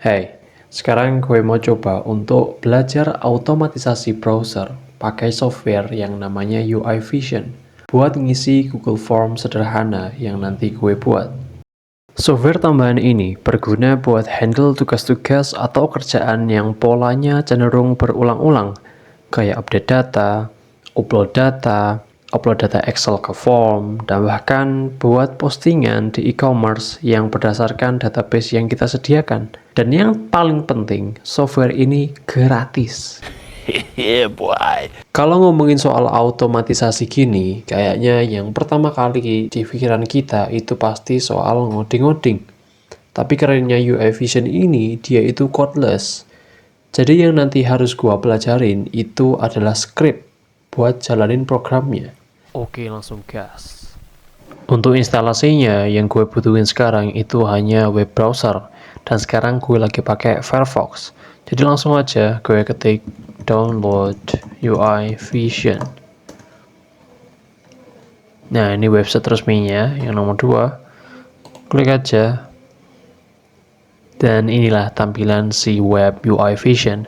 Hey, sekarang gue mau coba untuk belajar otomatisasi browser pakai software yang namanya UI Vision buat ngisi Google Form sederhana yang nanti gue buat. Software tambahan ini berguna buat handle tugas-tugas atau kerjaan yang polanya cenderung berulang-ulang, kayak upload data Excel ke form, dan bahkan buat postingan di e-commerce yang berdasarkan database yang kita sediakan. Dan yang paling penting, software ini gratis. Yeah, boy. Kalau ngomongin soal otomatisasi gini, kayaknya yang pertama kali di pikiran kita itu pasti soal ngoding-ngoding. Tapi kerennya UI Vision ini, dia itu codeless. Jadi yang nanti harus gua pelajarin itu adalah script buat jalanin programnya. Oke, langsung gas. Untuk instalasinya, yang gue butuhin sekarang itu hanya web browser. Dan sekarang gue lagi pakai Firefox. Jadi langsung aja gue ketik download UI Vision. Nah, ini website resminya yang nomor 2. Klik aja. Dan inilah tampilan si web UI Vision.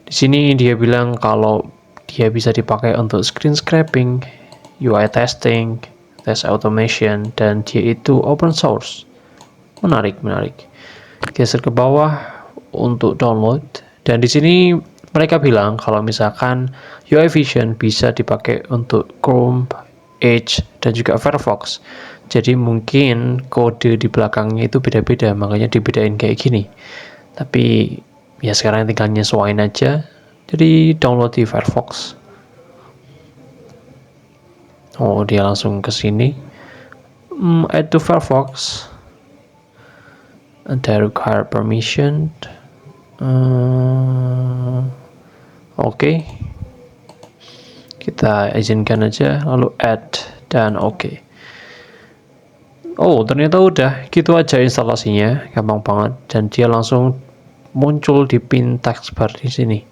Di sini dia bilang kalau dia bisa dipakai untuk screen scraping, UI testing, test automation, dan dia itu open source. Menarik. Geser ke bawah untuk download. Dan di sini mereka bilang kalau misalkan UI Vision bisa dipakai untuk Chrome, Edge, dan juga Firefox. Jadi mungkin kode di belakangnya itu beda-beda, makanya dibedain kayak gini. Tapi ya sekarang tinggal nyesuaiin aja. Jadi download di Firefox. Oh, dia langsung ke sini. Add to Firefox. Ada require permission. Oke. Kita izinkan aja, lalu add dan oke. Oh, ternyata udah gitu aja instalasinya, gampang banget, dan dia langsung muncul di pin taskbar di sini.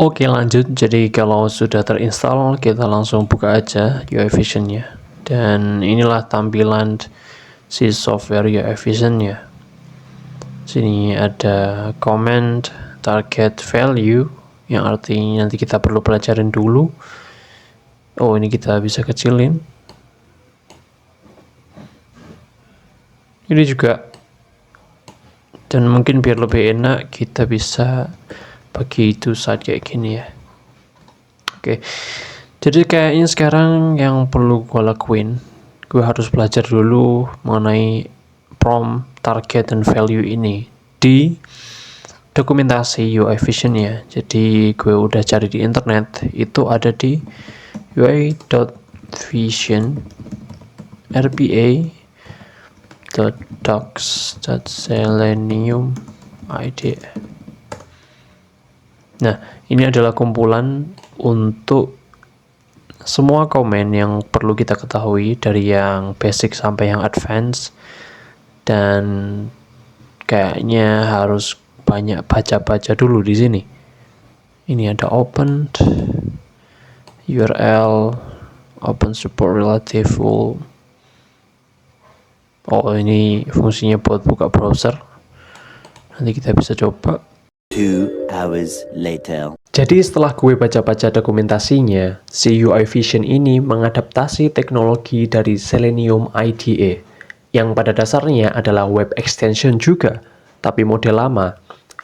Oke, lanjut. Jadi kalau sudah terinstall, kita langsung buka aja UI Vision-nya. Dan inilah tampilan si software UI Vision-nya. Sini ada comment target value, yang artinya nanti kita perlu pelajarin dulu. Oh, ini kita bisa kecilin. Ini juga. Dan mungkin biar lebih enak, kita bisa bagi itu saat kayak gini ya. Oke. Jadi kayaknya sekarang yang perlu gue lakuin, gue harus belajar dulu mengenai prompt, target, dan value ini di dokumentasi UI Vision ya. Jadi gue udah cari di internet, itu ada di UI.vision rpa.docs.selenium IDE. Nah, ini adalah kumpulan untuk semua komen yang perlu kita ketahui dari yang basic sampai yang advance, dan kayaknya harus banyak baca-baca dulu di sini. Ini ada open URL, open support relative. Oh, ini fungsinya buat buka browser. Nanti kita bisa coba. 2 hours later. Jadi setelah gue baca-baca dokumentasinya, si UI Vision ini mengadaptasi teknologi dari Selenium IDE, yang pada dasarnya adalah web extension juga, tapi model lama,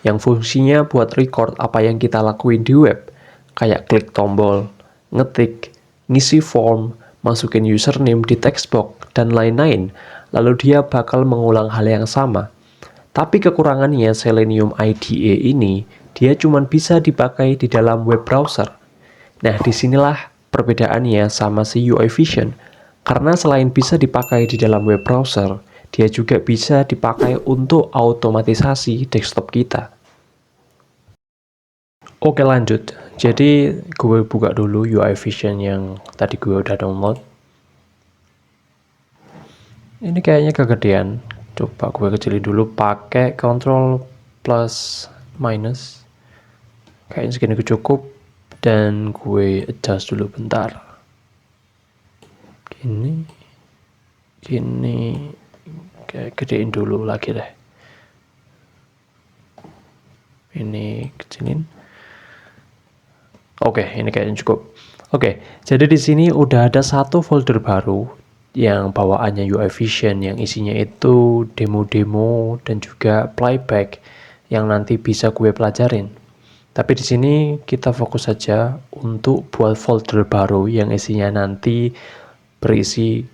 yang fungsinya buat record apa yang kita lakuin di web, kayak klik tombol, ngetik, ngisi form, masukin username di text box, dan lain-lain, lalu dia bakal mengulang hal yang sama. Tapi kekurangannya Selenium IDE ini, dia cuma bisa dipakai di dalam web browser. Nah, disinilah perbedaannya sama si UI Vision. Karena selain bisa dipakai di dalam web browser, dia juga bisa dipakai untuk otomatisasi desktop kita. Oke, lanjut. Jadi gue buka dulu UI Vision yang tadi gue udah download. Ini kayaknya kegedean. Coba gue kecilin dulu pakai Ctrl plus minus. Kayaknya segini cukup. Dan gue adjust dulu bentar. Gini. Kayak gedein dulu lagi deh. Ini kecilin. Oke, ini kayaknya cukup. Oke, jadi di sini udah ada satu folder baru yang bawaannya UI Vision yang isinya itu demo-demo dan juga playback yang nanti bisa gue pelajarin. Tapi di sini kita fokus saja untuk buat folder baru yang isinya nanti berisi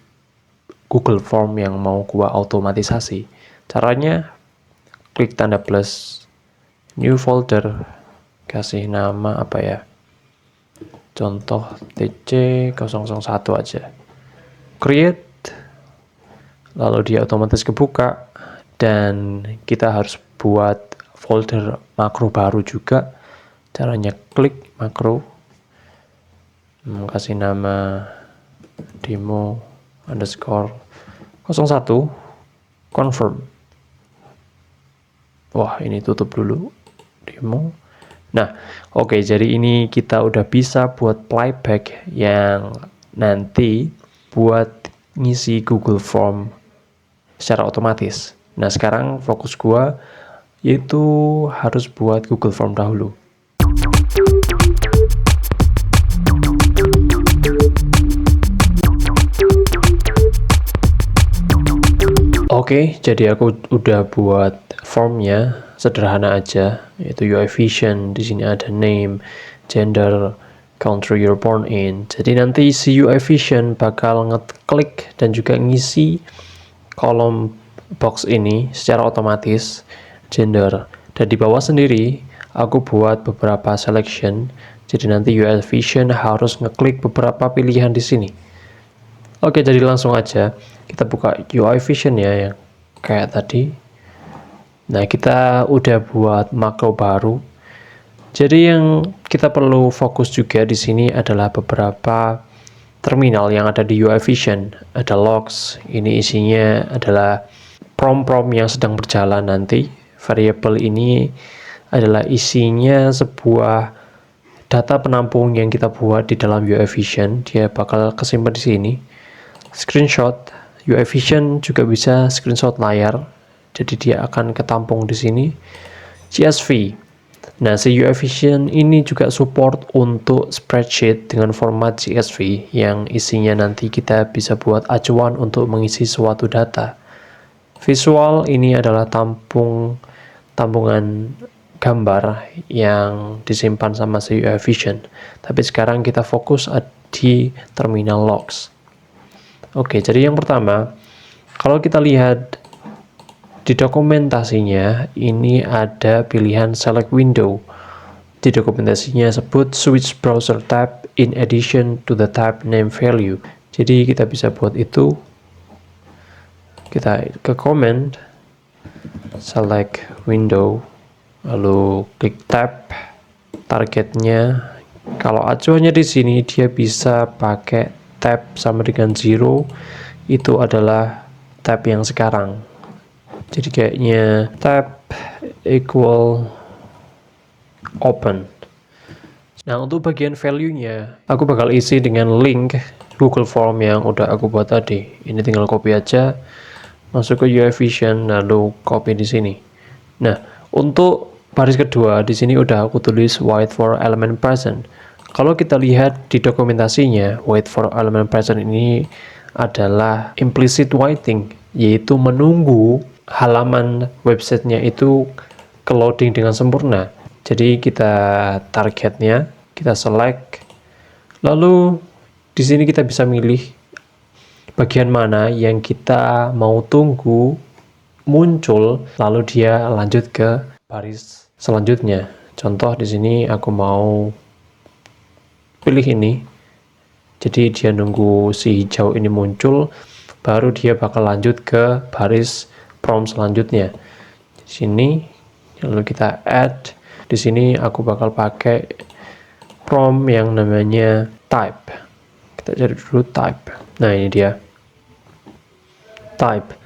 Google Form yang mau gue otomatisasi. Caranya klik tanda plus, new folder, kasih nama apa ya? Contoh TC001 aja. Create, lalu dia otomatis kebuka, dan kita harus buat folder makro baru juga. Caranya klik makro, kasih nama demo underscore 01, confirm. Wah, ini tutup dulu demo. Nah, oke, jadi ini kita udah bisa buat playback yang nanti buat ngisi Google Form secara otomatis. Nah, sekarang fokus gua yaitu harus buat Google Form dahulu. Oke, jadi aku udah buat formnya, sederhana aja, yaitu UI Vision. Di sini ada name, gender, country you're born in. Jadi nanti si UI Vision bakal ngeklik dan juga ngisi kolom box ini secara otomatis, gender. Dan di bawah sendiri aku buat beberapa selection. Jadi nanti UI Vision harus ngeklik beberapa pilihan di sini. Oke, jadi langsung aja kita buka UI Vision ya yang kayak tadi. Nah, kita udah buat makro baru. Jadi yang kita perlu fokus juga di sini adalah beberapa terminal yang ada di UI Vision. Ada logs, ini isinya adalah prompt-prompt yang sedang berjalan nanti. Variable ini adalah isinya sebuah data penampung yang kita buat di dalam UI Vision. Dia bakal kesimpan di sini. Screenshot, UI Vision juga bisa screenshot layar, jadi dia akan ketampung di sini. CSV, nah si UI Vision ini juga support untuk spreadsheet dengan format CSV yang isinya nanti kita bisa buat acuan untuk mengisi suatu data. Visual ini adalah tampungan gambar yang disimpan sama si UI Vision. Tapi sekarang kita fokus di terminal logs. Oke, jadi yang pertama, kalau kita lihat di dokumentasinya, ini ada pilihan select window. Di dokumentasinya sebut switch browser tab in addition to the tab name value. Jadi kita bisa buat itu. Kita ke comment, select window, lalu klik tab, targetnya. Kalau acuannya di sini dia bisa pakai tab sama dengan 0, itu adalah tab yang sekarang. Jadi kayaknya tab equal open. Nah, untuk bagian value-nya, aku bakal isi dengan link Google Form yang udah aku buat tadi. Ini tinggal copy aja, masuk ke UI Vision, lalu copy di sini. Nah, untuk baris kedua, di sini udah aku tulis wait for element present. Kalau kita lihat di dokumentasinya, wait for element present ini adalah implicit waiting, yaitu menunggu halaman websitenya itu ke loading dengan sempurna. Jadi kita targetnya, kita select, lalu di sini kita bisa milih bagian mana yang kita mau tunggu muncul, lalu dia lanjut ke baris selanjutnya. Contoh di sini aku mau pilih ini, jadi dia nunggu si hijau ini muncul, baru dia bakal lanjut ke baris prompt selanjutnya. Di sini, lalu kita add. Di sini aku bakal pakai prompt yang namanya type. Kita cari dulu type. Nah, ini dia. Type.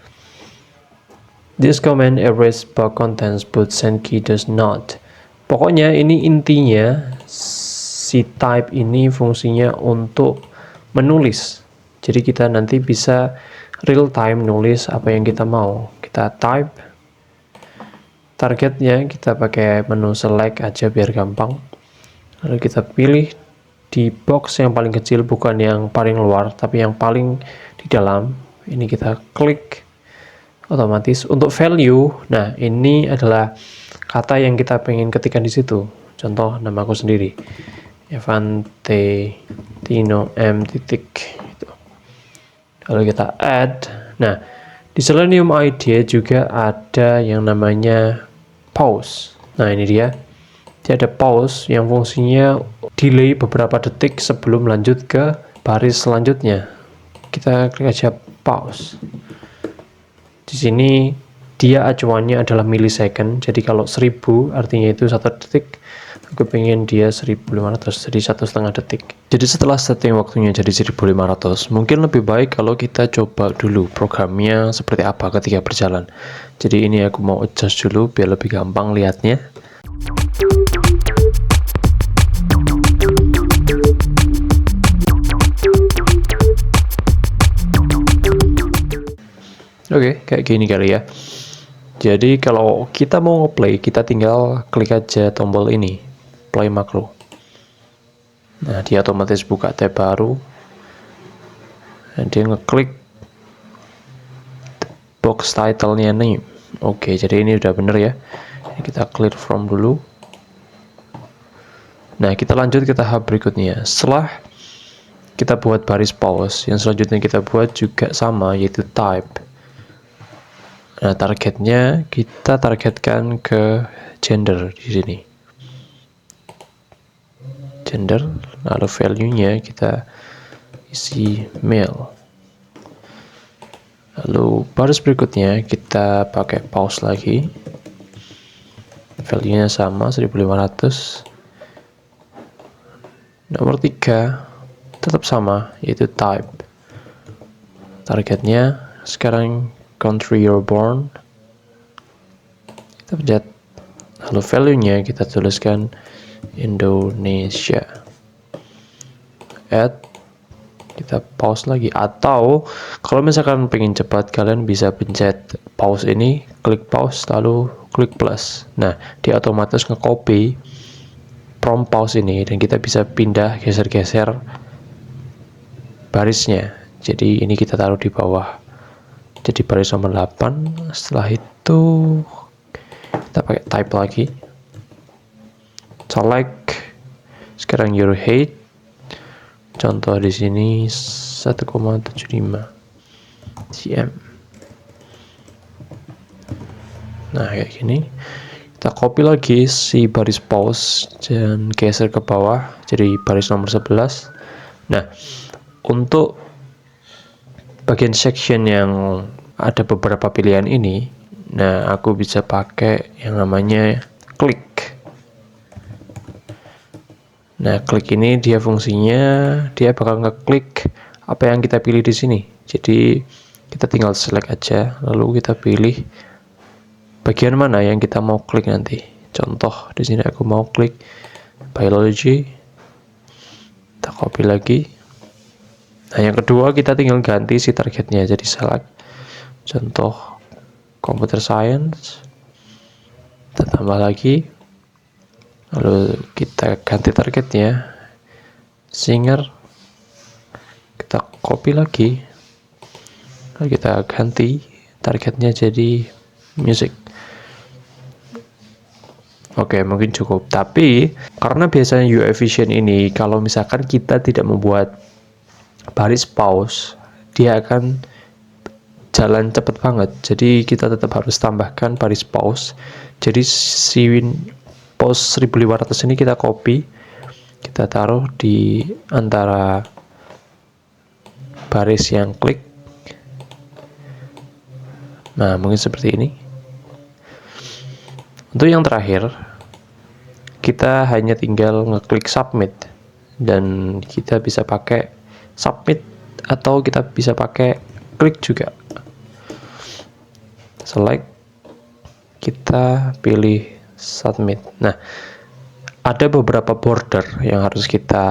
This command erase box contents but send key does not. Pokoknya ini intinya si type ini fungsinya untuk menulis. Jadi kita nanti bisa real time nulis apa yang kita mau. Kita type. Targetnya kita pakai menu select aja biar gampang. Lalu kita pilih di box yang paling kecil, bukan yang paling luar tapi yang paling di dalam. Ini kita klik otomatis. Untuk value, nah ini adalah kata yang kita pengen ketikkan di situ. Contoh namaku sendiri, Evante Tino M titik gitu. Lalu kita add. Nah, di Selenium IDE juga ada yang namanya pause. Nah, ini dia. Dia ada pause yang fungsinya delay beberapa detik sebelum lanjut ke baris selanjutnya. Kita klik aja pause. Di sini dia acuannya adalah millisecond. Jadi kalau 1000 artinya itu 1 detik. Aku pengen dia 1500, jadi 1,5 detik. Jadi setelah setting waktunya jadi 1500, mungkin lebih baik kalau kita coba dulu programnya seperti apa ketika berjalan. Jadi ini aku mau adjust dulu biar lebih gampang lihatnya. Oke, kayak gini kali ya. Jadi kalau kita mau ngeplay, kita tinggal klik aja tombol ini, play makro. Nah, dia otomatis buka tab baru. Dan dia ngeklik box title-nya name. Oke, jadi ini udah bener ya. Kita clear from dulu. Nah, kita lanjut ke tahap berikutnya. Setelah kita buat baris pause, yang selanjutnya kita buat juga sama, yaitu type. Nah, targetnya kita targetkan ke gender di sini. Gender, lalu value-nya kita isi male. Lalu baris berikutnya kita pakai pause lagi. Value-nya sama 1500. Nomor 3 tetap sama, yaitu type. Targetnya sekarang country you're born. Kita pencet. Lalu value-nya kita tuliskan Indonesia. Add. Kita pause lagi. Atau kalau misalkan pengen cepat, kalian bisa pencet pause ini, klik pause lalu klik plus. Nah, dia otomatis nge-copy prompt pause ini dan kita bisa pindah geser-geser barisnya. Jadi ini kita taruh di bawah. Jadi baris nomor 8. Setelah itu kita pakai type lagi. Select. Sekarang your height. Contoh di sini 1,75 cm. Nah, kayak gini. Kita copy lagi si baris pause dan geser ke bawah jadi baris nomor 11. Nah, untuk bagian section yang ada beberapa pilihan ini, nah aku bisa pakai yang namanya klik. Nah, klik ini dia fungsinya dia bakal ngeklik apa yang kita pilih di sini. Jadi kita tinggal select aja, lalu kita pilih bagian mana yang kita mau klik nanti. Contoh di sini aku mau klik biology. Kita copy lagi. Nah, yang kedua kita tinggal ganti si targetnya jadi select. Contoh computer science. Kita tambah lagi. Lalu kita ganti targetnya singer. Kita copy lagi. Lalu kita ganti targetnya jadi music. Oke, mungkin cukup. Tapi karena biasanya UI Vision ini kalau misalkan kita tidak membuat baris pause, dia akan jalan cepet banget. Jadi kita tetap harus tambahkan baris pause. Jadi si pause 1500 ini kita copy, kita taruh di antara baris yang klik. Nah, mungkin seperti ini. Untuk yang terakhir, kita hanya tinggal ngeklik submit dan kita bisa pakai submit atau kita bisa pakai klik juga. Select, kita pilih submit. Nah, ada beberapa border yang harus kita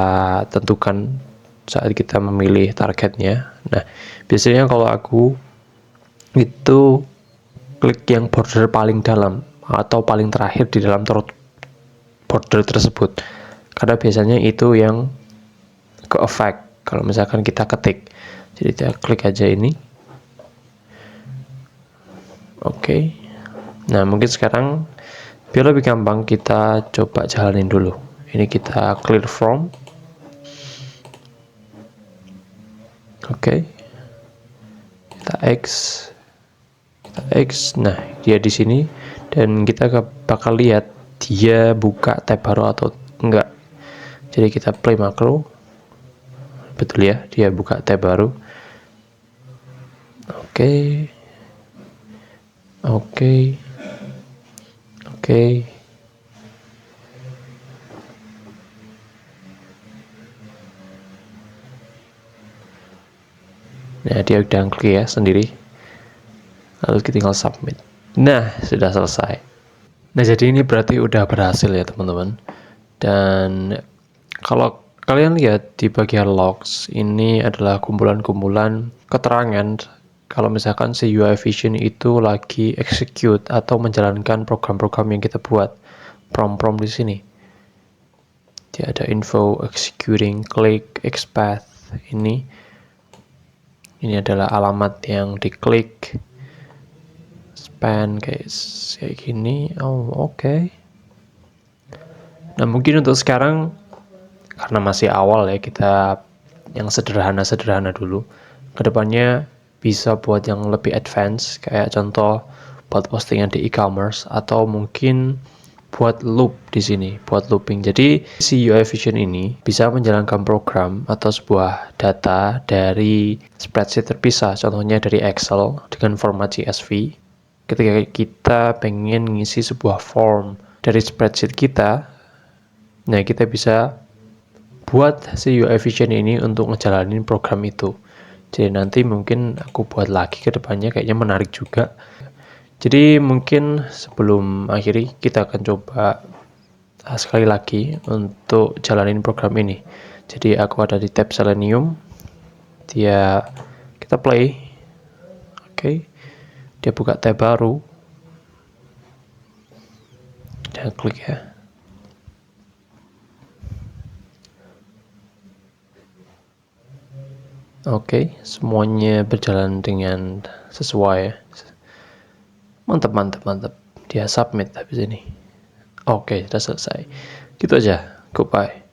tentukan saat kita memilih targetnya. Nah, biasanya kalau aku itu klik yang border paling dalam atau paling terakhir di dalam border tersebut, karena biasanya itu yang ke effect kalau misalkan kita ketik. Jadi kita klik aja ini. Oke. Nah, mungkin sekarang biar lebih gampang kita coba jalanin dulu. Ini kita clear from. Oke. Kita X. Nah, dia di sini dan kita bakal lihat dia buka tab baru atau enggak. Jadi kita play makro. Betul ya, dia buka tab baru. Oke. Nah, dia udah klik ya sendiri. Lalu kita tinggal submit. Nah, sudah selesai. Nah, jadi ini berarti udah berhasil ya teman-teman. Dan kalau kalian lihat di bagian logs, ini adalah kumpulan-kumpulan keterangan kalau misalkan si UI Vision itu lagi execute atau menjalankan program-program yang kita buat. Prom di sini. Dia ada info executing, click, expand. Ini adalah alamat yang diklik. Span kayak gini. Oh, oke. Nah, mungkin untuk sekarang karena masih awal ya, kita yang sederhana dulu. Kedepannya bisa buat yang lebih advance, kayak contoh buat postingan di e-commerce atau mungkin buat loop di sini, buat looping. Jadi si UI Vision ini bisa menjalankan program atau sebuah data dari spreadsheet terpisah, contohnya dari Excel dengan format CSV. Ketika kita pengen ngisi sebuah form dari spreadsheet kita, nah kita bisa buat si UI Vision ini untuk ngejalanin program itu. Jadi nanti mungkin aku buat lagi ke depannya, kayaknya menarik juga. Jadi mungkin sebelum akhiri kita akan coba sekali lagi untuk jalanin program ini. Jadi aku ada di tab Selenium. Kita play. Oke. Dia buka tab baru. Dan klik ya. Oke, semuanya berjalan dengan sesuai. Mantap. Dia submit habis ini. Oke, sudah selesai. Gitu aja. Goodbye.